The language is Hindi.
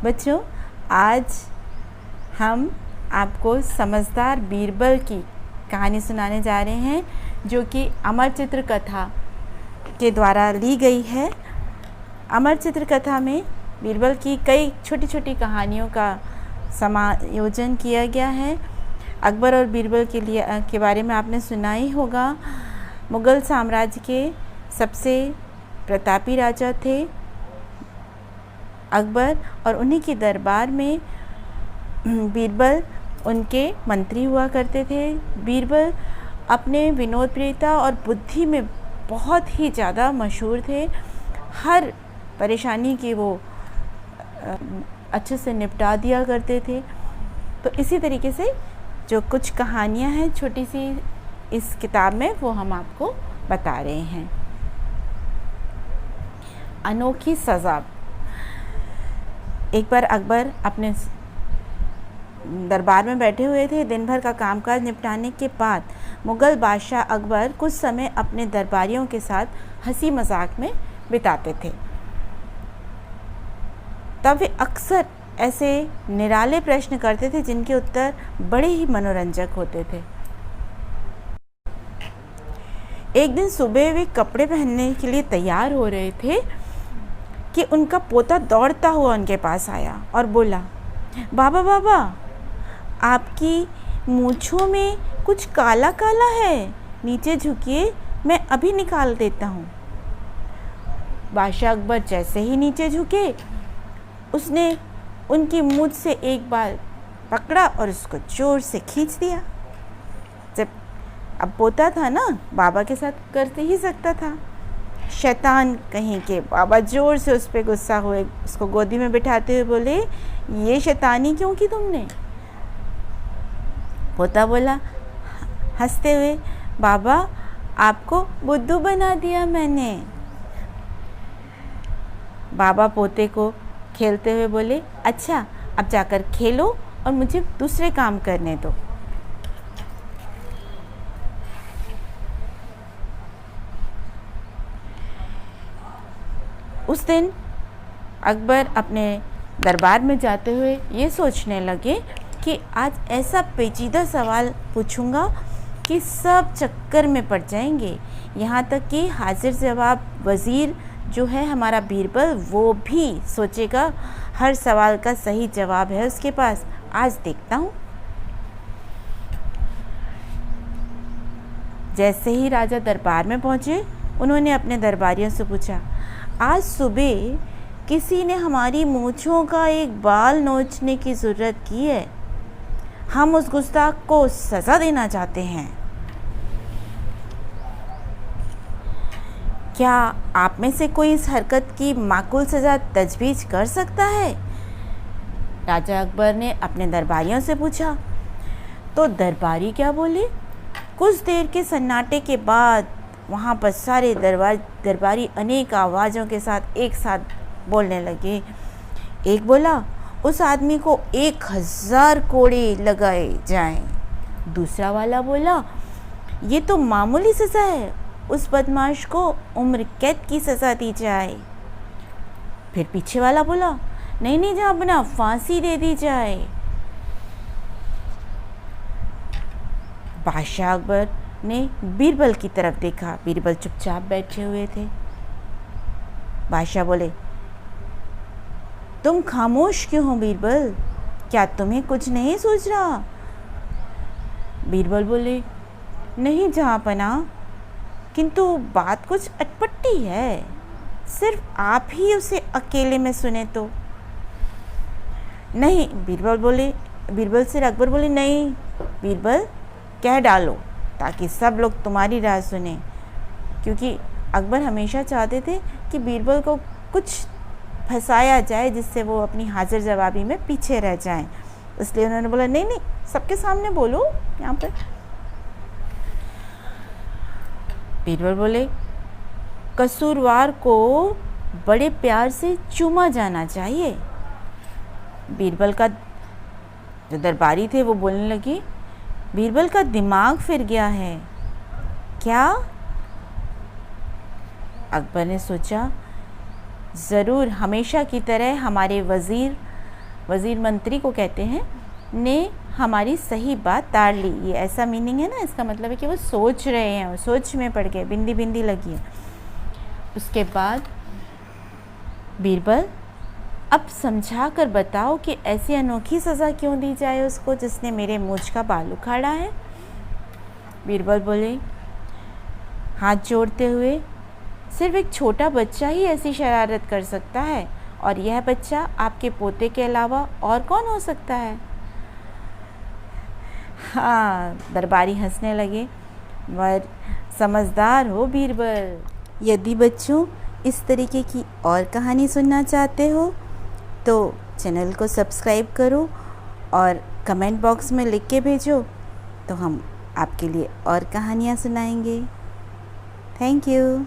बच्चों, आज हम आपको समझदार बीरबल की कहानी सुनाने जा रहे हैं, जो कि अमर चित्र कथा के द्वारा ली गई है। अमर चित्र कथा में बीरबल की कई छोटी छोटी कहानियों का समायोजन किया गया है। अकबर और बीरबल के बारे में आपने सुना ही होगा। मुग़ल साम्राज्य के सबसे प्रतापी राजा थे अकबर, और उन्हीं के दरबार में बीरबल उनके मंत्री हुआ करते थे। बीरबल अपने विनोदप्रियता और बुद्धि में बहुत ही ज़्यादा मशहूर थे। हर परेशानी की वो अच्छे से निपटा दिया करते थे। तो इसी तरीके से जो कुछ कहानियाँ हैं छोटी सी इस किताब में, वो हम आपको बता रहे हैं। अनोखी सज़ा। एक बार अकबर अपने दरबार में बैठे हुए थे। दिन भर का कामकाज निपटाने के बाद मुग़ल बादशाह अकबर कुछ समय अपने दरबारियों के साथ हंसी मजाक में बिताते थे। तब वे अक्सर ऐसे निराले प्रश्न करते थे जिनके उत्तर बड़े ही मनोरंजक होते थे। एक दिन सुबह वे कपड़े पहनने के लिए तैयार हो रहे थे कि उनका पोता दौड़ता हुआ उनके पास आया और बोला, बाबा बाबा, आपकी मूंछों में कुछ काला काला है, नीचे झुकिए, मैं अभी निकाल देता हूँ। बादशाह अकबर जैसे ही नीचे झुके, उसने उनकी मूंछ से एक बार पकड़ा और उसको जोर से खींच दिया। जब अब पोता था ना, बाबा के साथ करते ही सकता था। शैतान कहीं के। बाबा जोर से उस पर गुस्सा हुए, उसको गोदी में बिठाते हुए बोले, ये शैतानी क्यों की तुमने? पोता बोला हंसते हुए, बाबा, आपको बुद्धू बना दिया मैंने। बाबा पोते को खेलते हुए बोले, अच्छा, अब जाकर खेलो और मुझे दूसरे काम करने दो। उस दिन अकबर अपने दरबार में जाते हुए ये सोचने लगे कि आज ऐसा पेचीदा सवाल पूछूंगा कि सब चक्कर में पड़ जाएंगे। यहाँ तक कि हाजिर जवाब वज़ीर जो है हमारा बीरबल, वो भी सोचेगा हर सवाल का सही जवाब है उसके पास। आज देखता हूँ। जैसे ही राजा दरबार में पहुँचे, उन्होंने अपने दरबारियों से पूछा, आज सुबह किसी ने हमारी मूंछों का एक बाल नोचने की ज़रूरत की है। हम उस गुस्ताख को सज़ा देना चाहते हैं। क्या आप में से कोई इस हरकत की माकूल सज़ा तजवीज़ कर सकता है? राजा अकबर ने अपने दरबारियों से पूछा। तो दरबारी क्या बोले? कुछ देर के सन्नाटे के बाद वहाँ पर सारे दरबारी अनेक आवाज़ों के साथ एक साथ बोलने लगे। एक बोला, उस आदमी को 1000 कोड़े लगाए जाएं। दूसरा वाला बोला, ये तो मामूली सज़ा है, उस बदमाश को उम्र कैद की सज़ा दी जाए। फिर पीछे वाला बोला, नहीं नहीं जहाँ बना, फांसी दे दी जाए। बादशाह अकबर ने बीरबल की तरफ देखा। बीरबल चुपचाप बैठे हुए थे। बादशाह बोले, तुम खामोश क्यों हो बीरबल? क्या तुम्हें कुछ नहीं सूझ रहा? बीरबल बोले, नहीं जहाँपनाह, किंतु बात कुछ अटपटी है। सिर्फ आप ही उसे अकेले में सुने तो। नहीं, बीरबल से अकबर बोले, नहीं बीरबल, कह डालो ताकि सब लोग तुम्हारी राय सुने। क्योंकि अकबर हमेशा चाहते थे कि बीरबल को कुछ फंसाया जाए जिससे वो अपनी हाजिर जवाबी में पीछे रह जाएं। इसलिए उन्होंने बोला, नहीं नहीं, सबके सामने बोलो यहाँ पर। बीरबल बोले, कसूरवार को बड़े प्यार से चूमा जाना चाहिए। बीरबल का जो दरबारी थे वो बोलने लगे, बीरबल का दिमाग फिर गया है क्या? अकबर ने सोचा, ज़रूर हमेशा की तरह हमारे वज़ीर वज़ीर मंत्री को कहते हैं, ने हमारी सही बात ताड़ ली। ये ऐसा मीनिंग है ना, इसका मतलब है कि वो सोच रहे हैं, वो सोच में पड़ गए, बिंदी बिंदी लगी है। उसके बाद बीरबल, अब समझा कर बताओ कि ऐसी अनोखी सज़ा क्यों दी जाए उसको जिसने मेरे मूंछ का बाल उखाड़ा है। बीरबल बोले हाथ जोड़ते हुए, सिर्फ एक छोटा बच्चा ही ऐसी शरारत कर सकता है, और यह बच्चा आपके पोते के अलावा और कौन हो सकता है। हाँ, दरबारी हंसने लगे। पर समझदार हो बीरबल। यदि बच्चों इस तरीके की और कहानी सुनना चाहते हो तो चैनल को सब्सक्राइब करो और कमेंट बॉक्स में लिख के भेजो, तो हम आपके लिए और कहानियाँ सुनाएंगे। Thank you.